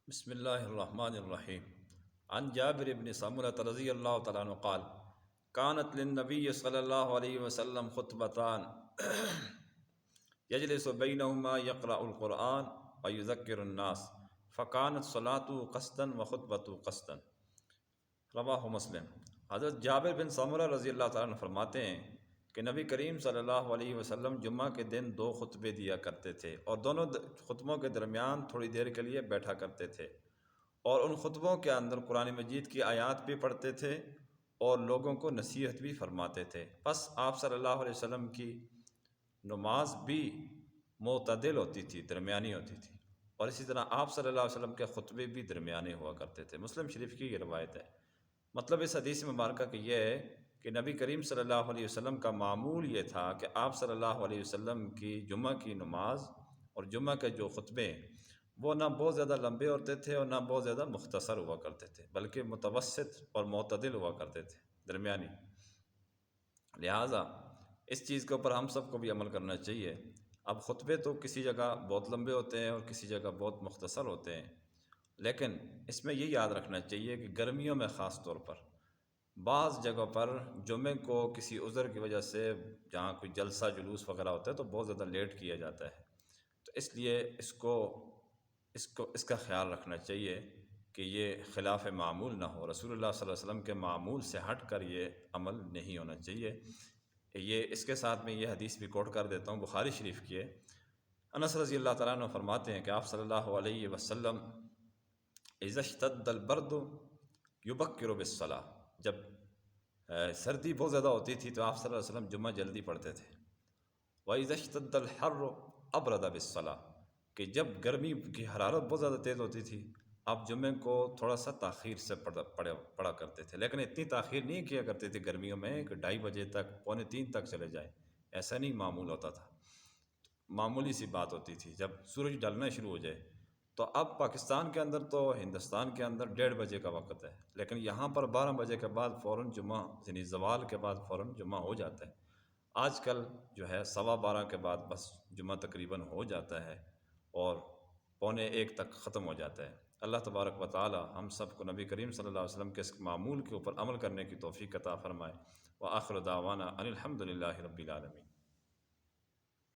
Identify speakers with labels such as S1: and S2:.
S1: بسم اللہ الرحمن الرحیم عن جابر بن سمرة رضی اللہ تعالیٰ عنہ قال كانت للنبی صلی اللہ علیہ وسلم خطبتان يجلس بينهما يقرأ القرآن ويذكر الناس فكانت صلاته قصدا وخطبته قصدا رواہ مسلم۔ حضرت جابر بن سمرہ رضی اللہ تعالیٰ عنہ فرماتے ہیں کہ نبی کریم صلی اللہ علیہ وسلم جمعہ کے دن 2 خطبے دیا کرتے تھے اور دونوں خطبوں کے درمیان تھوڑی دیر کے لیے بیٹھا کرتے تھے، اور ان خطبوں کے اندر قرآن مجید کی آیات بھی پڑھتے تھے اور لوگوں کو نصیحت بھی فرماتے تھے۔ پس آپ صلی اللہ علیہ وسلم کی نماز بھی معتدل ہوتی تھی، درمیانی ہوتی تھی، اور اسی طرح آپ صلی اللہ علیہ وسلم کے خطبے بھی درمیانے ہوا کرتے تھے۔ مسلم شریف کی یہ روایت ہے۔ مطلب اس حدیث مبارکہ کہ یہ ہے کہ نبی کریم صلی اللہ علیہ وسلم کا معمول یہ تھا کہ آپ صلی اللہ علیہ وسلم کی جمعہ کی نماز اور جمعہ کے جو خطبے ہیں وہ نہ بہت زیادہ لمبے ہوتے تھے اور نہ بہت زیادہ مختصر ہوا کرتے تھے، بلکہ متوسط اور معتدل ہوا کرتے تھے، درمیانی۔ لہٰذا اس چیز کے اوپر ہم سب کو بھی عمل کرنا چاہیے۔ اب خطبے تو کسی جگہ بہت لمبے ہوتے ہیں اور کسی جگہ بہت مختصر ہوتے ہیں، لیکن اس میں یہ یاد رکھنا چاہیے کہ گرمیوں میں خاص طور پر بعض جگہ پر جمعے کو کسی عذر کی وجہ سے جہاں کوئی جلسہ جلوس وغیرہ ہوتا ہے تو بہت زیادہ لیٹ کیا جاتا ہے، تو اس لیے اس کا خیال رکھنا چاہیے کہ یہ خلاف معمول نہ ہو، رسول اللہ صلی اللہ علیہ وسلم کے معمول سے ہٹ کر یہ عمل نہیں ہونا چاہیے۔ یہ اس کے ساتھ میں یہ حدیث بھی کوٹ کر دیتا ہوں، بخاری شریف کی ہے۔ انس رضی اللہ تعالیٰ عنہ فرماتے ہیں کہ آپ صلی اللہ علیہ وسلم اذا اشتد البرد یبکر بالصلاۃ، جب سردی بہت زیادہ ہوتی تھی تو آپ صلی اللہ علیہ وسلم جمعہ جلدی پڑھتے تھے۔ وَإِذَا اشْتَدَّ الْحَرُّ أَبْرَدَ بِالصَّلَاةِ، کہ جب گرمی کی حرارت بہت زیادہ تیز ہوتی تھی آپ جمعے کو تھوڑا سا تاخیر سے پڑھا کرتے تھے، لیکن اتنی تاخیر نہیں کیا کرتے تھے گرمیوں میں کہ 2:30 بجے تک، 2:45 تک چلے جائے، ایسا نہیں معمول ہوتا تھا، معمولی سی بات ہوتی تھی جب سورج ڈھلنا شروع ہو جائے۔ تو اب پاکستان کے اندر تو ہندوستان کے اندر 1:30 بجے کا وقت ہے، لیکن یہاں پر 12 بجے کے بعد فوراً جمعہ، یعنی زوال کے بعد فوراً جمعہ ہو جاتا ہے۔ آج کل جو ہے 12:15 کے بعد بس جمعہ تقریباً ہو جاتا ہے اور 12:45 تک ختم ہو جاتا ہے۔ اللہ تبارک و تعالی ہم سب کو نبی کریم صلی اللہ علیہ وسلم کے اس معمول کے اوپر عمل کرنے کی توفیق عطا فرمائے۔ وآخر دعوانا ان الحمد للہ رب العالمین۔